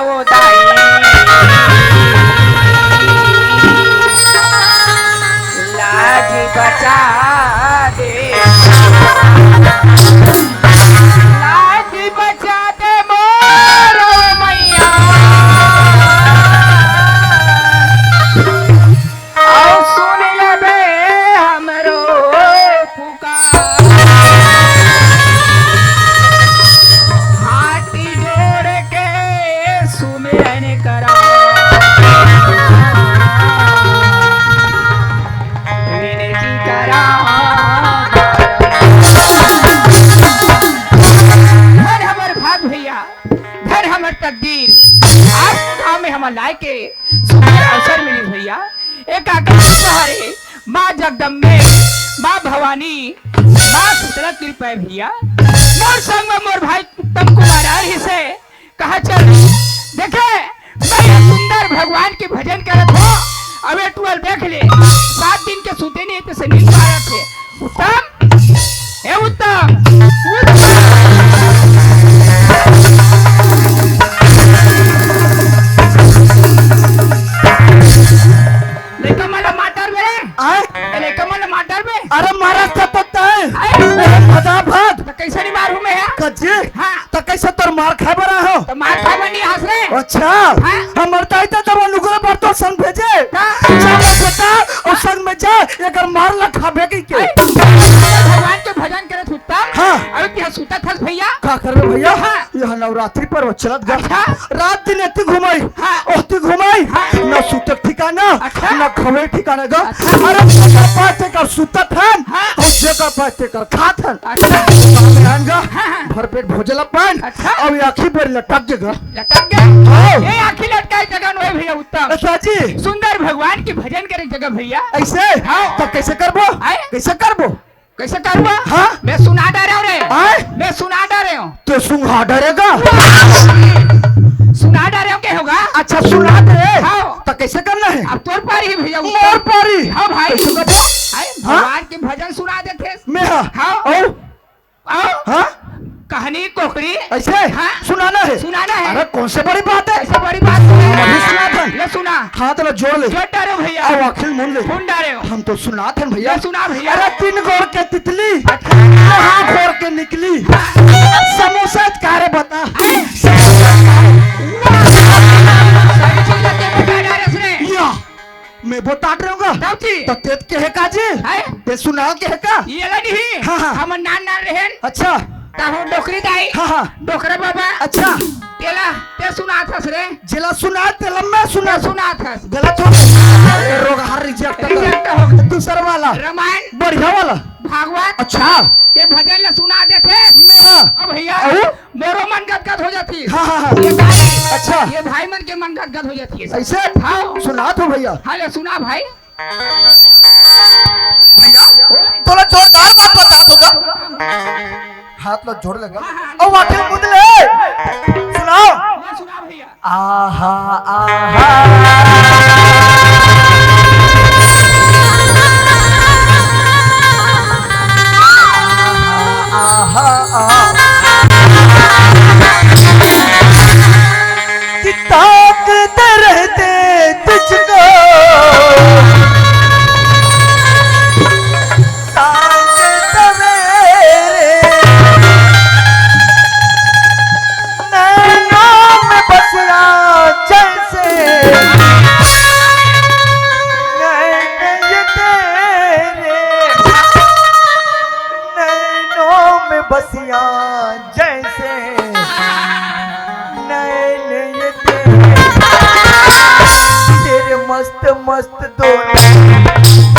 वो दाई लाज बचा दे लाज बचा दे मोरो मैया और सुन ले हमरो पुकार हाथी जोड़ के सुमिरन करा विनती करा धन हमर भाग भैया धन हमर तकदीर आज गाँव में हमार लाए के सुंदर अवसर मिली भैया एक सहारे माँ जगदम्बे माँ भवानी माँ शीतला कृपा भैया मोर संग में मोर भाई उत्तम कुमार ही से कहा चल देखे मैं सुंदर भगवान के भजन करत हो अबे टुअल देख ले 7 दिन के सूते नहीं तो से नींद मारत थे उत्तम हे उत्तम अरे महाराज था पता है फटाफट कैसे नहीं मारू मैं कच्चे हाँ तो कैसे तोर मार खा बरा हो तो मार खा बनी हंस रहे अच्छा हाँ? हम मरता ही तो जब नुकरे पर तो संग भेजे हाँ? जा बेटा और संग में जा अगर मार ला खाबे की के भगवान के भजन करे सुता हाँ अरे क्या सुता था भैया का करबे भैया हाँ? यह नवरात्रि पर चलत गा अच्छा? रात दिन एती घुमाई हाँ? ओती घुमाई हाँ? न सुतक ठिकाना अच्छा? न खवे ठिकाना गा अच्छा? अरे जेकर पाते कर सुतत हन हाँ? और जेकर पाते कर खात हन अच्छा आंगा हाँ? भर पेट भोजला पान अच्छा? और आखी पर लटक जगह लटक गए हाँ? ये आखिर लटकाई जगह नो भैया उत्तम अच्छा जी सुंदर भगवान के भजन करे जगह भैया ऐसे हाँ? तो कैसे करबो आए? कैसे करबो कैसे करूँगा हाँ? मैं सुना डा रहा हूँ रे आए? मैं सुना डा रहा हूँ तो सुंघा डरेगा सुना डा रहा हूँ क्या होगा अच्छा सुना दे हाँ? तो कैसे करना है अब तोर पर ही भैया मोर पारी हाँ भाई कैसे करबो आए, भगवान के भजन सुना देते मैं हाँ हाँ? और आओ हाँ कहानी कोकड़ी ऐसे हाँ? सुनाना है सुनाना है अरे कौन से बड़ी बात है ऐसे बड़ी बात अभी सुना था। ले सुना हाथ ला जोड़ ले जोड़ डारे भैया और अखिल मुन ले सुन डारे हो हम तो सुना थे भैया ले सुना भैया अरे 3 घोर के तितली अच्छा कहाँ घोर के निकली समोसा कारे बता सारी चीजें के बता डारे सुने या मैं बता रहूंगा तब जी तो तेत के है काजी है ते सुना के है का ये ला नहीं हाँ, हाँ। हम नान नान रहेन अच्छा ताहो डोकरी दाई हाँ हाँ डोकरा बाबा अच्छा तेला ते सुना था रे जिला सुना ते लम्बा सुना ते सुना था गलत हो रोग हर रिजेक्ट रिजेक्ट कर हो गया। दूसरा वाला रामायण बढ़िया वाला भागवत अच्छा ते भजन ला सुना देते मैं हाँ अब भैया और? मोरो मन गदगद हो जाती है हाँ हाँ हाँ ये गाय अच्छा ये भाई मन के मन गदगद हो जाती है ऐसे हाँ सुना तो भैया हाँ ले सुना भाई भैया थोड़ा जोरदार बात बता दोगा हाथ लो जोड़ लगा और वाकई मुदले सुनाओ ले सुना भैया आहा आहा आहा आहा कि ताकते रहते तुझको ताकते मेरे नैनों में बसना जैसे नैन ये तेरे नैनों में बसिया जैसे नैन ये तेरे मस्त मस्त दोनों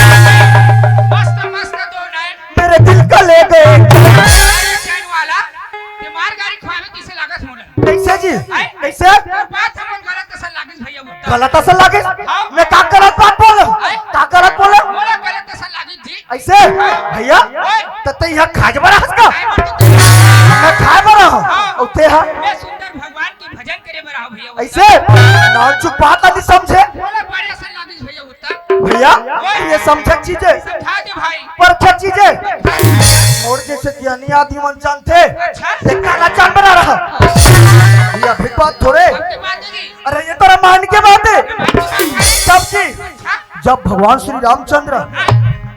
मस्त मस्त दो नाइन मेरे दिल का ले गए चैन वाला ये मार गाड़ी खवावे किसे लागत मोला कैसे जी कैसे तो बात हमन गलत असल लागत भैया उत्तर गलत असल लागे मैं का करत बात बोल का करत बोले मोला गलत असल लागत जी ऐसे भैया तो यहाँ खाज बड़ा हंस का मैं खाए बड़ा हूं उते हा मैं सुंदर भगवान की भजन करे बड़ा हूं भैया ऐसे ना चुप बात नहीं समझे बोला बड़े से लादिस भैया उत्तर भैया ये समझ चीजें समझा दे भाई परखत चीजें और जैसे ज्ञानी आदमी मन जानते अच्छा ते काला चांद बना रहा भैया फिर बात थोड़े अरे ये तो रामायण की बात है तब की जब भगवान श्री रामचंद्र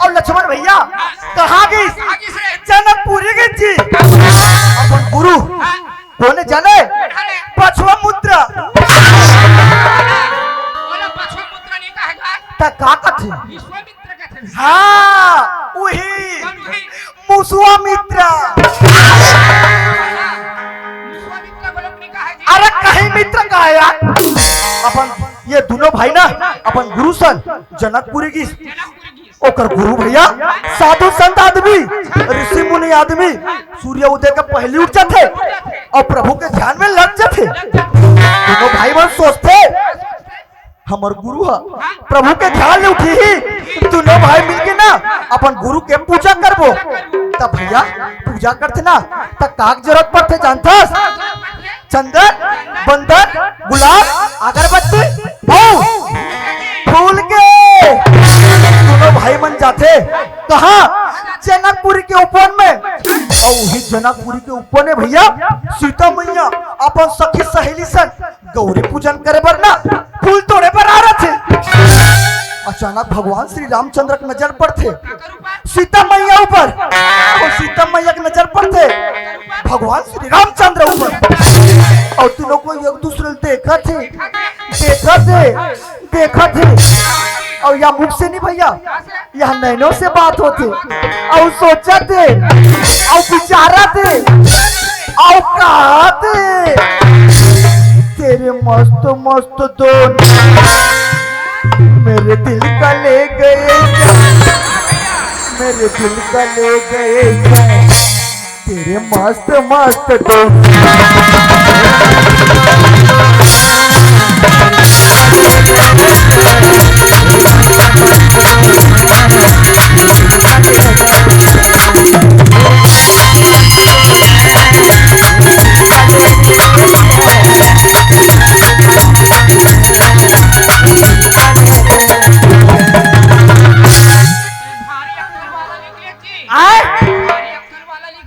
और लक्ष्मण भैया कहाँ गई जनकपुरी गई थी अपन गुरु बोले जाने पछुआ मुद्रा का थे हाँ वही मुसुआ मित्रा अरे कहीं मित्र का है यार अपन ये दोनों भाई ना अपन गुरु सन जनकपुरी की ओकर गुरु भैया साधु संत आदमी ऋषि मुनि आदमी सूर्य उदय का पहले उठ जाते और प्रभु के ध्यान में लग जाते दोनों भाई बहन सोचते हमार गुरु है प्रभु के ध्यान में उठी ही दोनों भाई मिलके ना अपन गुरु के पूजा करबो तब भैया पूजा करते ना तब काक जरूरत पड़ते जानता चंदन बंदन गुलाब अगरबत्ती फूल के दोनों भाई मन जाते कहा जनकपुरी के ऊपर में और वही जनकपुरी के ऊपर ने भैया सीता मैया अपन सखी सहेली सन गौरी पूजन करे बर ना फूल तोड़े पर आ रहे थे अचानक भगवान श्री रामचंद्र की नजर पड़ते सीता मैया ऊपर और सीता मैया की नजर पड़ते भगवान श्री रामचंद्र ऊपर और तीनों को एक दूसरे देखा थे और यहाँ मुख से नहीं भैया यहाँ नैनों से बात होती और सोचा थे और विचारा थे और कहा थे तेरे मस्त मस्त दोन मेरे दिल का ले गए मेरे दिल का ले गए तेरे मस्त मस्त दोन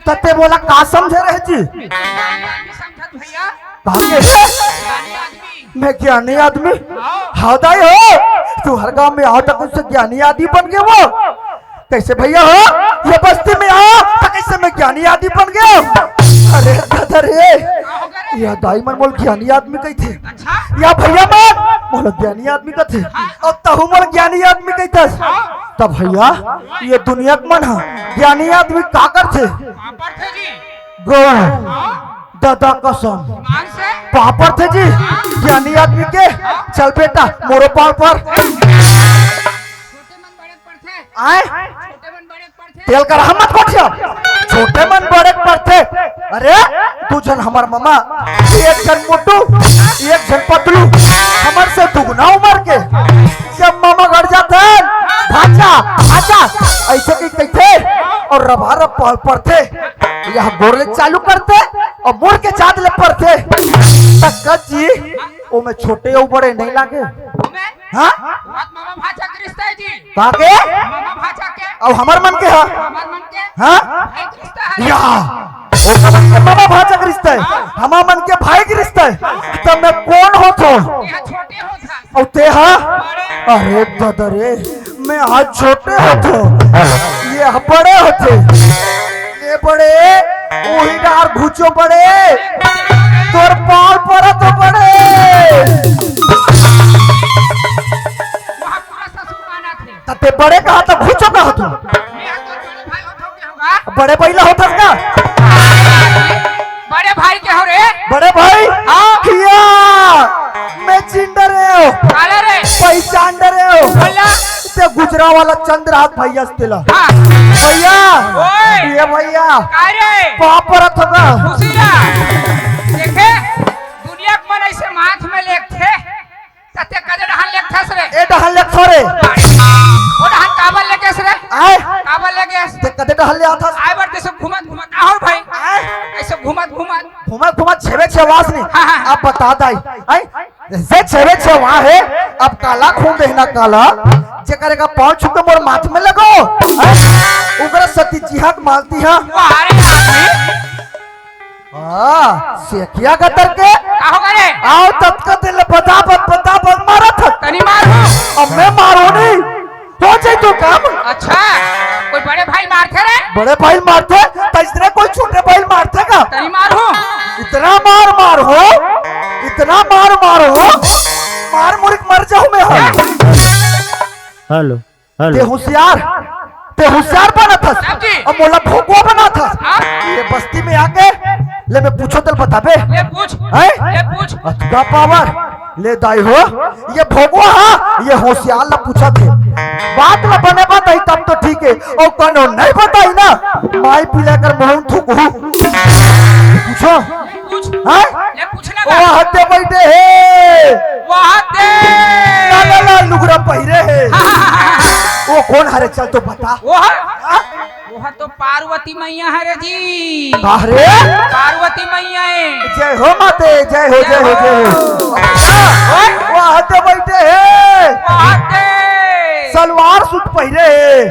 तते बोला का समझे रहे जी मैं ज्ञानी आदमी हादाई हो तू हर गांव में आओ तक उससे ज्ञानी आदमी बन गए वो कैसे भैया हो ये बस्ती में आओ तो कैसे मैं ज्ञानी आदमी बन गया अरे दादा रे यह दाई मन बोल ज्ञानी आदमी कही थे या भैया मन बोलो ज्ञानी आदमी का थे और तहु मन ज्ञानी आदमी कही थे तब भैया ये दुनिया का मन है ज्ञानी आदमी का करते दादा कसम पापड़ थे जी ज्ञानी आदमी के चल बेटा मोरो पार पर आए तेल का रहमत पठिया छोटे मन बड़े पड़ते अरे तू जन हमार मामा एक जन मोटू एक जन पतलू हमार से दुगना उम्र के जब मामा घर जाते भाचा आजा ऐसे की कहते और रबा रब पहल पड़ते यह गोरले चालू करते और मुड़ के चाँद ले पड़ते तक जी वो में छोटे और बड़े नहीं लागे हाँ मामा भाचा के रिश्ता है जी काके मामा भाचा के और हमार मन के हाँ हमार मन के हाँ भाई के रिश्ता है या मामा भाचा का रिश्ता है हमार मन के भाई का रिश्ता है तब मैं कौन हो तो यह छोटे होता और ते हाँ अरे दादा रे मैं आज छोटे हो तो ये बड़े होते ये बड़े वही डार घुचो बड़े तोर पाल पर तो बड़े वहाँ पूरा ससुराना थे तते बड़े कहा तो घुचो कहा तो मैं तो बड़े भाई होता के होगा बड़े पहला होता का बड़े भाई के हो रे बड़े भाई हाँ किया मैं चिंडर हो काले रे पहचान डरे हो बोला ते गुजरा वाला चंद्रहास भैया तेला हाँ भैया ओए ये भैया कारे पाप परत होगा खुशिया देखे दुनिया के मन ऐसे माथ में लेखे तते कदे डहान लेखस रे ए डहल ले छोरे ओ डहान काबल लेके रे आए का बोले गया ते कदे टहल ले आता आए बार से घुमत घुमत आओ भाई ऐसे घुमत घुमत घुमत घुमत छेवे छे आवाज नहीं हाँ, हाँ। अब बता दाई आई जैसे छेवे छे वहां है अब काला खून देना काला जे करेगा पांव छू के मोर माथ में लगो उगरा सती जिहाक मालती है वो आ रहे आदमी सेकिया का करके का हो गए आओ तब का दिल बता मारा था तनी मारो अब मैं मारो नहीं हो जाए तो काम अच्छा कोई बड़े भाई मारते रे बड़े भाई मारते तो इसने कोई छोटे भाई मारते का तनी मारो इतना मार हो इतना मार हो मार मुर्ग मर जाऊं मैं हेलो ते हेलो होशियार बना था जी। और मोला भोगवा बना था हाँ? ये बस्ती में आके ले मैं पूछो तल बताबे ले पूछ हैं ले पूछ अतका पावर ले दाई हो ये भोगवा हा ये होशियार ला पूछा थे बात ला बने बताई तब तो ठीक है और कौन नहीं बताई ना माई पिला कर मोहन थूकू पूछो पूछ हैं ले पूछना ओ का हत्ते बैठे है वहां दे लाला लुगड़ा पहिरे है वो कौन हरे चल तो बता वो तो पार्वती मैया है रे जी बाहरे पार्वती मैया है जय हो माते जय हो जय हो जय हो वो हत्ते बैठे है वहां दे सलवार सूट पहिरे है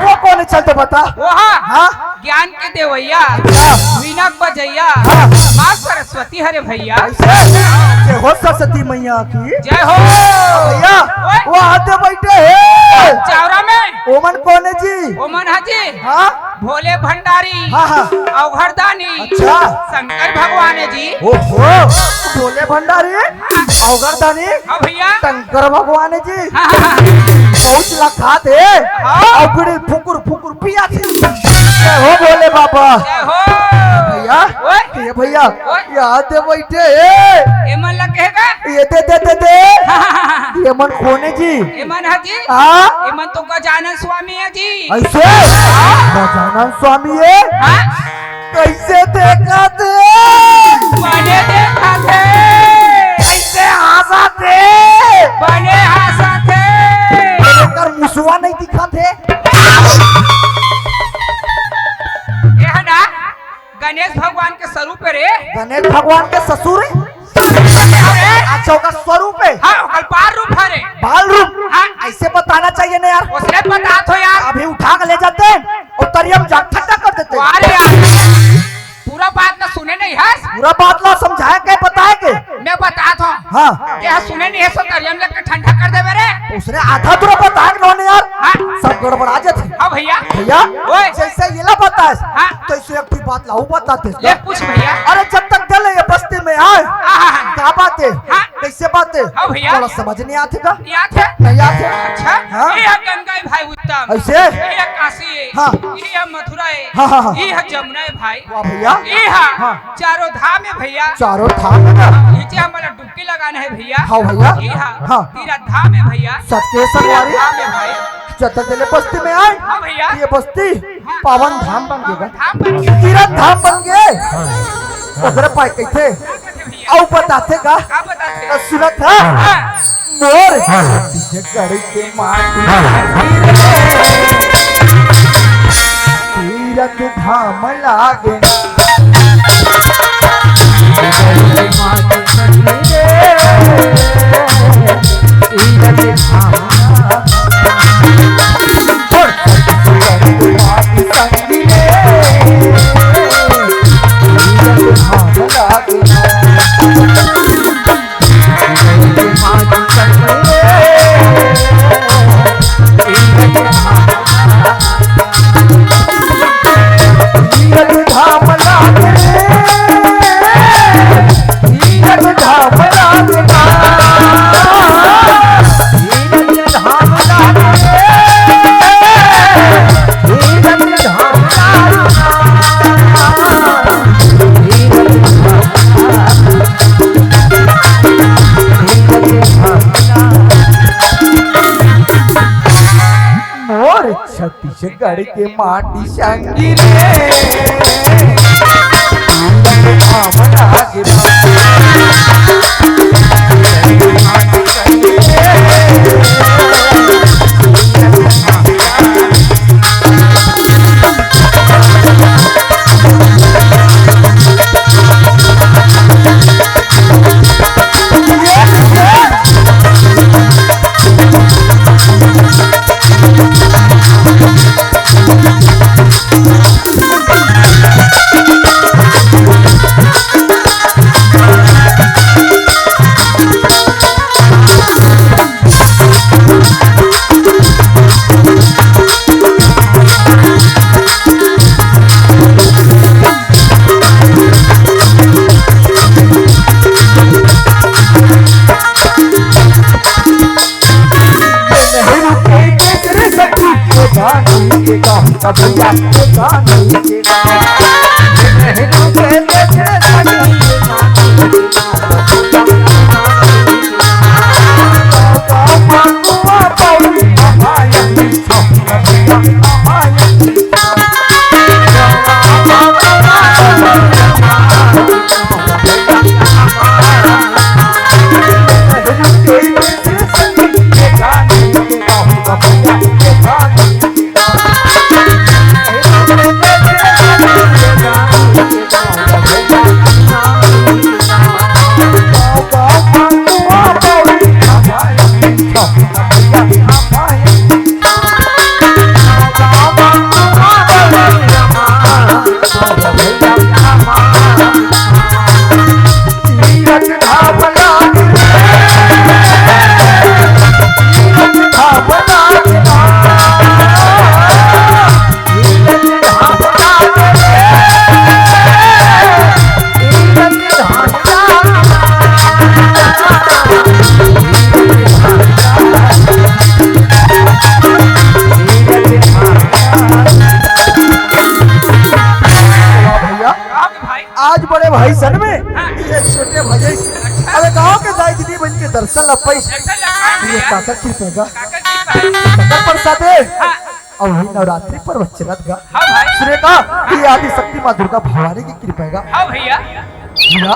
वो कौन चल तो बता वो हाँ ज्ञान के देवैया वीणा बजैया हाँ। माँ सरस्वती हरे भैया ऐसे जय हो सरस्वती मैया की जय हो भैया वो हत्ते बैठे है चावरा में ओमन कौन है जी ओमन हाजी हाँ भोले भंडारी हाँ हाँ अवघरदानी अच्छा शंकर भगवान है जी ओहो भोले भंडारी अवगरदानी हाँ भैया शंकर भगवान जी हाँ, हाँ, हाँ। बहुत लखा थे और बिड़ी फुकुर पिया थे जय हो भोले बाबा जय हो भैया ओए। ये भैया ओए। यहाँ दे बैठे ए मन लग कहेगा ये दे हाँ, हाँ, हाँ। ये मन खोने जी ए मन है जी हाँ ए मन तो गजानन स्वामी है जी ऐसे गजानन स्वामी है हाँ? कैसे देखा थे बने देखा थे कैसे हंसा थे बने हंसा थे लेकर मुसवा नहीं दिखा थे ये है ना गणेश भगवान के स्वरूप रे गणेश भगवान के ससुर अच्छा का स्वरूप है हाँ कल्पार रूप है रे बाल रूप हाँ? ऐसे बताना चाहिए ना यार उसने बता तो यार अभी उठा के ले जाते हैं और तरियम जाग ठंडा कर देते हैं। अरे यार पूरा बात ना सुने नहीं है पूरा बात ला समझाए के बताए के मैं बता तो हाँ क्या सुने नहीं है सो तरियम लेकर ठंडा कर दे मेरे उसने आधा पूरा बताया कि उन्होंने यार हाँ? सब गड़बड़ा जाते हाँ भैया भैया ओए। जैसे ये ला बताए हाँ? तो इसे एक भी बात लाऊ बताते ले पूछ भैया अरे जब तक चले ये बस्ती में आए हाँ। क्या बात है हाँ? कैसे बात है हाँ भैया। थोड़ा समझ नहीं आते का याद है नहीं आते अच्छा हाँ? ये है गंगा भाई उत्तम ऐसे ये है काशी है हाँ। ये है मथुरा है हाँ, हाँ, हाँ। ये है जमुना है भाई वाह भैया ये है हाँ। चारों धाम है भैया चारों धाम है ना नीचे हमारा डुबकी लगाना है भैया हाँ भैया ये है हाँ। तीरथ धाम है भैया सत्य तीरथ सवारी धाम है भाई जब तक चले बस्ती में आए हाँ भैया ये बस्ती पावन धाम बन गएगा धाम बन गया तीरथ धाम बन गए ओकरे पाए कैसे भैया औ बताते का क्या बताते तो सुनत है हाँ। मोर पीछे गड़ी के माटी तीरथ धाम लागे छत्तीसगढ़ के माटी संगी रे धाम लागे के गाऊंगा भैया ये गाने के नहरों के देखे सनी ये गाने मांगुआ पौड़ी हमाया गाऊंगा भैया हमाया आज बड़े भाई सन में ये छोटे भाई अबे गांव के दाई दीदी बन के दर्शन लपई ये काकर की पेगा काकर पर साथे और वही नवरात्रि पर वचरत गा सुने का ये आदि शक्ति मां दुर्गा भवानी की कृपा है हां भैया भैया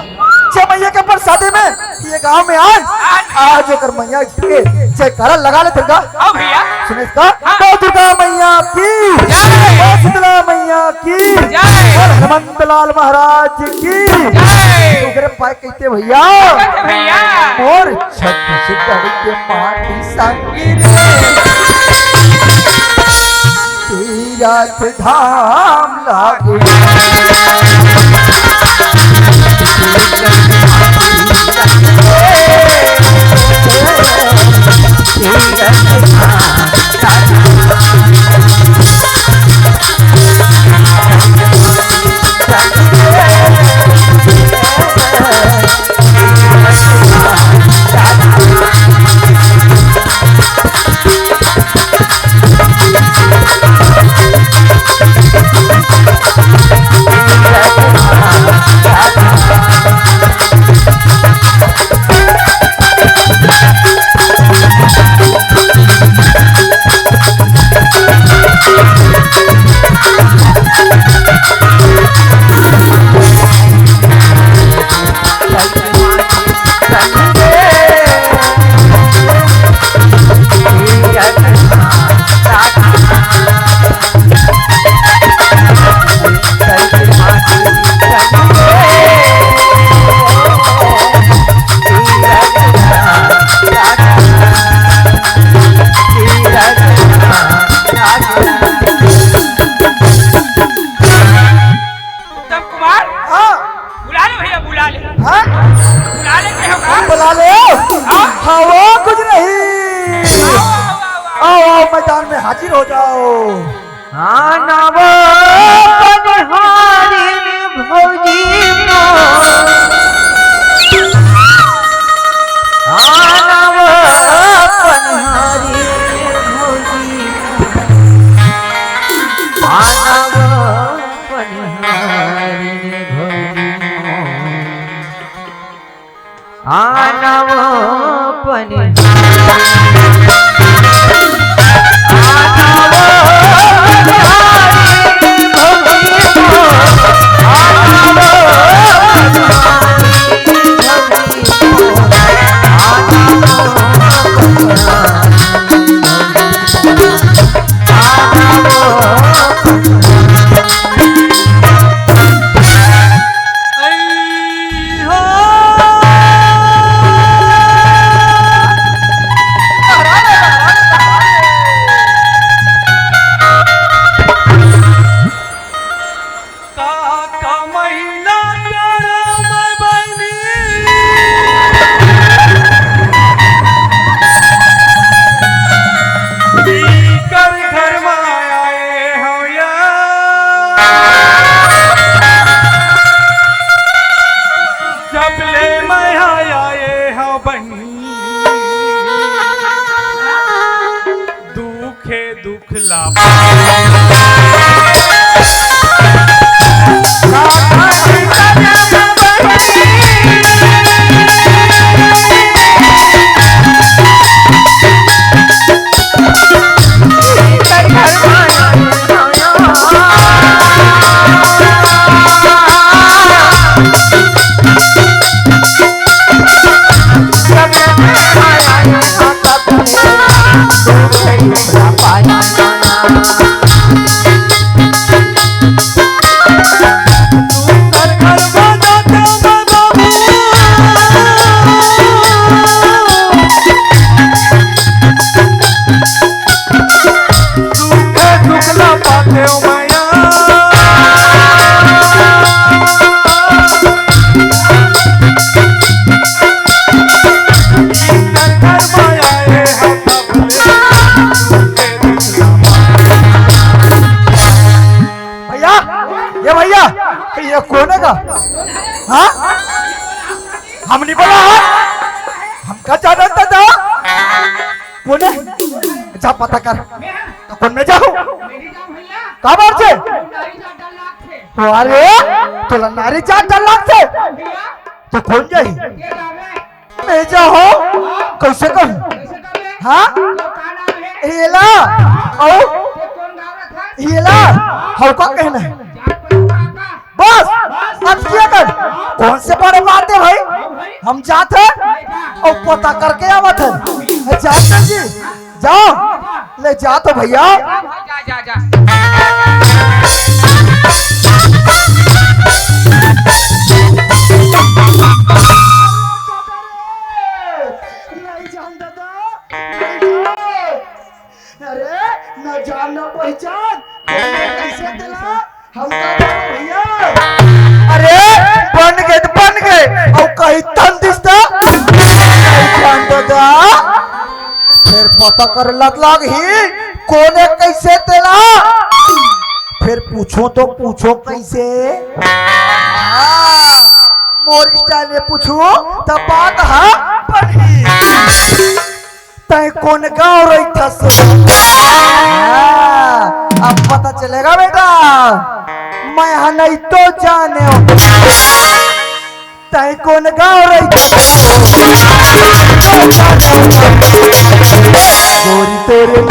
छह मैया के प्रसादे में ये गांव में आज अगर मैया के जयकारा लगा ले तेगा हां भैया सुने इसका तो दुर्गा मैया की जय शीतला मैया की जय और हनुमंत लाल महाराज की जय तुगरे पाए कहते भैया भैया और छत से चढ़ के माटी संगी तीरथ धाम लागे मैदान में हाजिर हो जाओ दिखला भैया ये कौन है का? हाँ हम नहीं बोला है, हमका जानता था कौन है? जा पता कर तो कौन में जाऊँ कहाँ बार से? अरे तो नारी चार डर लाख से तो कौन जाही? मैं जाओ कैसे कहूँ? हाँ येला ओ येला हम का कहना है बस अब क्या कर कौन से बड़े मारते भाई हम जाते और पता करके आवत है जाते जी जाओ ले जा तो भैया जा जा जा अरे न जान न पहचान कैसे दिला हम भैया अरे बन गए और कहीं तन दिसता दादा फिर पता कर लग ही कोने कैसे तेला फिर पूछो तो पूछो कैसे मोर स्टाइल में पूछो तब बात है बढ़ी तय कौन गाँव रही था अब पता चलेगा बेटा मैं नहीं तो जाने तय कौन गाँव रही गोरी तेरे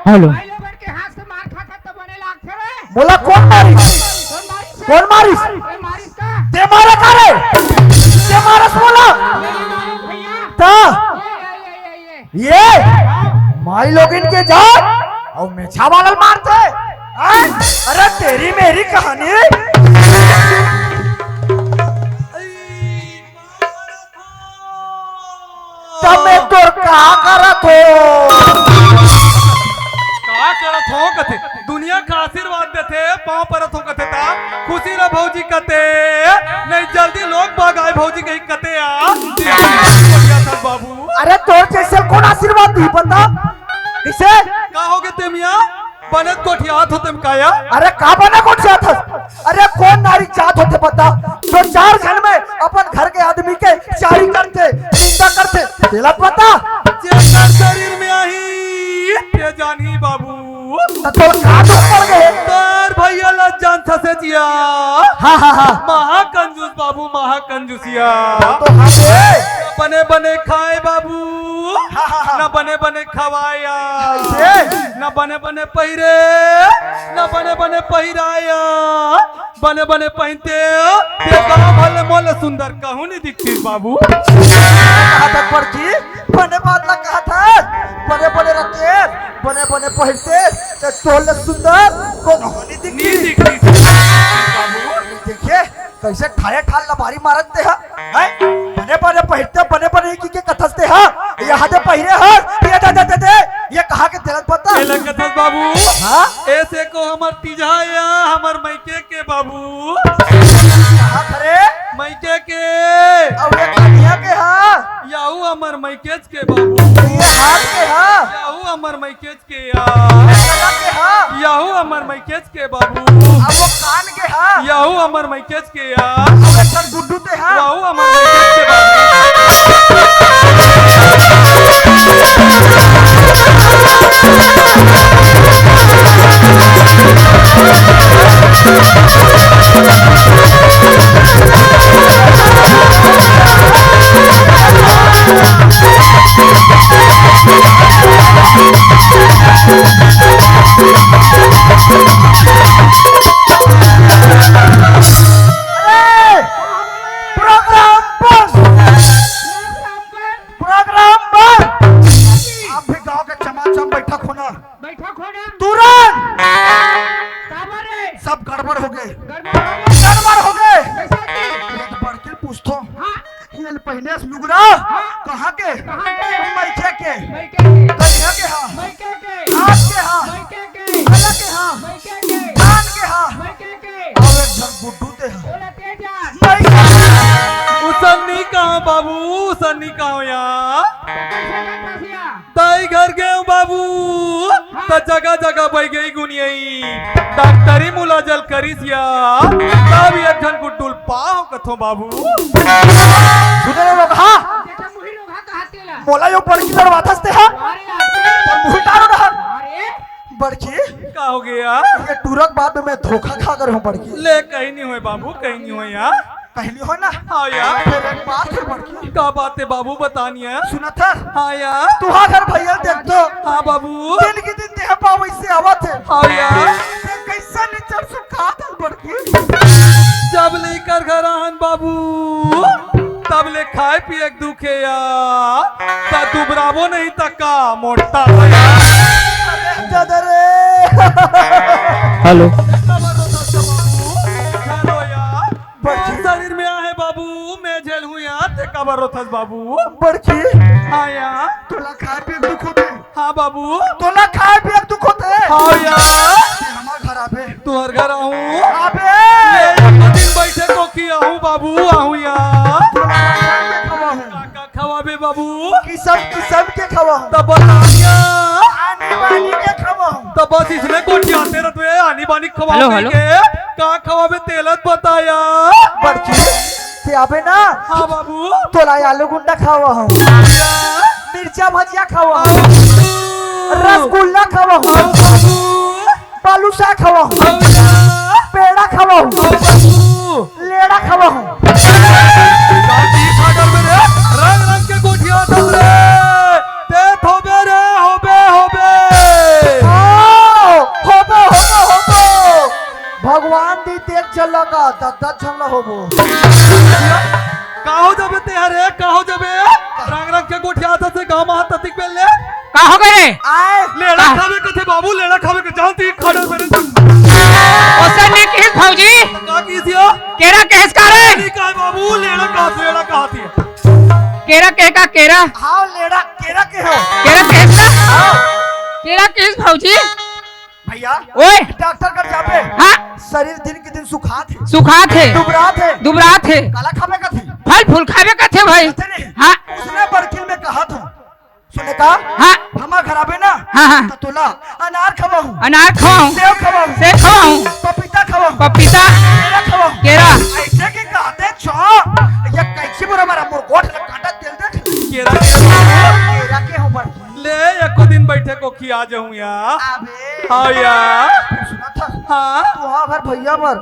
हेलो बोला कौन मारिस ते मारा करे ते मारस बोला ता ये माई लोग इनके जात और मेछा वाला मारते अरे तेरी मेरी कहानी तब मैं तो क्या करत हो कथे दुनिया का आशीर्वाद देते पाँव परत हो कथे ता खुशी रे भौजी कते नहीं जल्दी लोग बागाए भौजी कहीं कते था बाबू अरे तोर जैसे कौन आशीर्वाद दी बता किसे का होगे ते मियां बनत कोठियात होते काया अरे का बने कोठियात अरे कौन नारी जात होते पता जो चार घर में अपन घर के आदमी के चारी करते निंदा करते तेला पता शरीर में आई ते जानी बाबू तो का तो पड़ गए तार भैया ला जान से जिया हाँ महा कंजूस बाबू महा कंजूसिया तो हाँ बने बने खाए बाबू न बने बने खवाया न बने बने पहिरे न बने बने पहिराया बने बने पहनते भले मोले सुंदर कहूँ नहीं दिखती बाबू तक पड़ती बने बात ना कहा था बने बने रहते बने बने पहनते तो टोले सुंदर को नहीं दिखती बाबू देखिए कैसे ठाए ठाल लबारी मारते हैं के कथस्ते हा यहाँ दे पहिरे हा ये दे ये कहा के तेरा पता एला कथस बाबू हाँ ऐसे को हमर तिजाया हमर मैके के बाबू कहा करे मैके के अब ये कन्या के हा याहू हमर मैकेज के बाबू ये हाथ के हा याहू हमर मैकेज के या गला के हा याहू हमर मैकेज के बाबू अब वो कान के हा याहू हमर मैकेज के या अब ये सर गुड्डू ते हा याहू हमर मैकेज के बाबू अरे प्रोग्राम बंद प्रोग्राम बंद आप भी गांव के चमाचम बैठक होना बैठक हो ना तुरंत काबर है सब गड़बड़ हो गए गड़बड़ गड़बड़ हो गए कैसा की एक बढ़ के पूछतो हाँ ये पहले से लुगरा कहाँ के कहाँ के मैके के मैं के कन्या के हा मैं के हाथ के हा मैं के गला के हा मैं के कान के हा मैं के अब एक झल गुड्डू ते हा बोला तेजा मैके उसन्नी कहाँ बाबू उसन्नी कहाँ या कैसा कसिया ताई घर गए बाबू तो जगह जगह बह गई गुनियई डॉक्टरी मुलाजल करिसिया तब एक जन गुड्डुल पाओ कथो बाबू सुने लोग हा तेजा मुही लोग हा कहतेला मोला यो बड़की लड़वाथस ते हा अरे आते और मुही टारो रहा अरे बड़की का हो गया ये टूरक बाद में मैं धोखा खा कर हूँ बड़की ले कहीं नहीं हुए बाबू कहीं नहीं हुए यार पहली हो ना हाँ यार फिर एक बात है बड़की का बात है बाबू बतानी है सुना था हाँ यार तू हाँ घर भैया देख दो हाँ बाबू दिन के दिन देह पाव इससे आवत है हाँ यार ते कैसा निचर सुखा था बड़की जब लेकर घर आन बाबू तब ले खाए पिए के दुखे या ता दुबरावो नहीं तका मोटा दादा रे हेलो हेलो यार बड़की शरीर में आहे बाबू मैं झेल हूँ यार ते कबर रोथस बाबू बड़की हाँ यार तोला खाए पिए दुख होते हाँ बाबू तोला खाए पिए दुख होते हाँ यार हमार घर आबे तुहर घर आहूँ आबे दिन बैठे को की आहूँ बाबू आहूँ यार काका खवाबे बाबू किसम किसम के खवा हूँ तब बतानिया आने वाली के खवा हूँ तब बस इसने कोठी आते रहते आनी बानी हेलो, खवाबे हेलो। के का खवाबे तेलत बताया बड़की ते आबे ना हाँ बाबू तोला आलू गुंडा खावा हूँ यार मिर्चा भजिया खावा आओ हूँ बाबू। रसगुल्ला खावा हूँ आओ बाबू बालूशाह खावा हूँ आओ यार पेड़ा खावा हूँ आओ बाबू लेड़ा खावा हूँ गाड़ी खाकर मेरे रंग रंग के कोठिया दम रे ते थोबे रे होबे होबो भगवान दी देख चल लगा दद्दा छमला होबो काहो जबे ते हरे काहो जबे रंग रंग के कोठिया दस से गांव महा ततिक पे ले का हो गए आए लेड़ा खावे कथे बाबू लेड़ा खावे के जानती खड़े मेरे ओसे ने किस भौजी का कीजियो केरा केस का रे नहीं का बाबू लेड़ा कहती है केरा के का केरा हाँ लेड़ा केरा के हो केरा केस का केरा केस भौजी भैया ओए डॉक्टर कर जाबे हाँ शरीर दिन के दिन सुखा थे सुखा थे दुबरा थे दुबरा थे काला खावे का थे फल फूल खावे का थे भाई कहते नहीं हाँ उसने बड़किल में कहा था सुने का हाँ हमार घर आबे ना हाँ हाँ तो तोला अनार खावा हूँ अनार खवाऊं सेब खावा हूँ सेब खवाऊं पपीता खावा हूँ पपीता केरा खावा हूँ केरा ऐसे के कहते छो ये कैसे बोला हमारा मोर गोठ लग काटा तेल देख केरा केरा के हो बड़की ले एको दिन बैठे को खिया जाऊं यार आबे हाँ यार सुना था हाँ तू हाँ घर भैया मर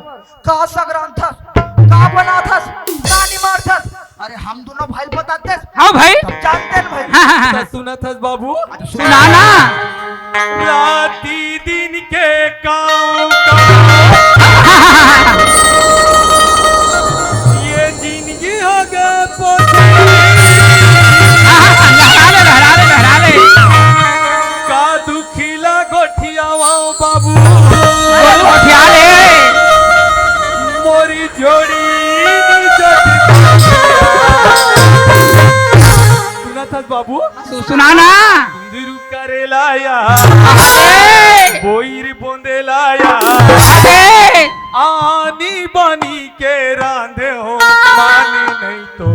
का सगरान था का बना था का निमार था अरे हम दोनों भाई बताते हाँ भाई हम जानते हैं भाई हाँ हाँ हाँ सुना था बाबू सुनाना राती दिन के काम ये जिंदगी हो गए पोती लहरा ले का दुखिला गोठियावा बाबू उठिया ले मोरी जोड़ी सुना था बाबू सुनाना। दिरु करे लाया अरे बोईर बोंदे लाया अरे आनी बानी के रांधे हो माने नहीं तो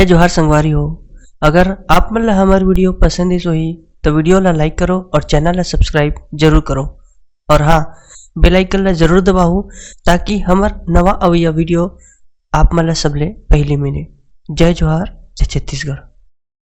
जोहार संगवारी हो। अगर आप मन ला हमार वीडियो पसंद है सोही तो वीडियो ला लाइक करो और चैनल ला सब्सक्राइब जरूर करो और हाँ बेल आइकन ला जरूर दबाओ ताकि हमार नवा अवैया वीडियो आप मन ला सबले पहले मिले। जय जोहार, जय छत्तीसगढ़।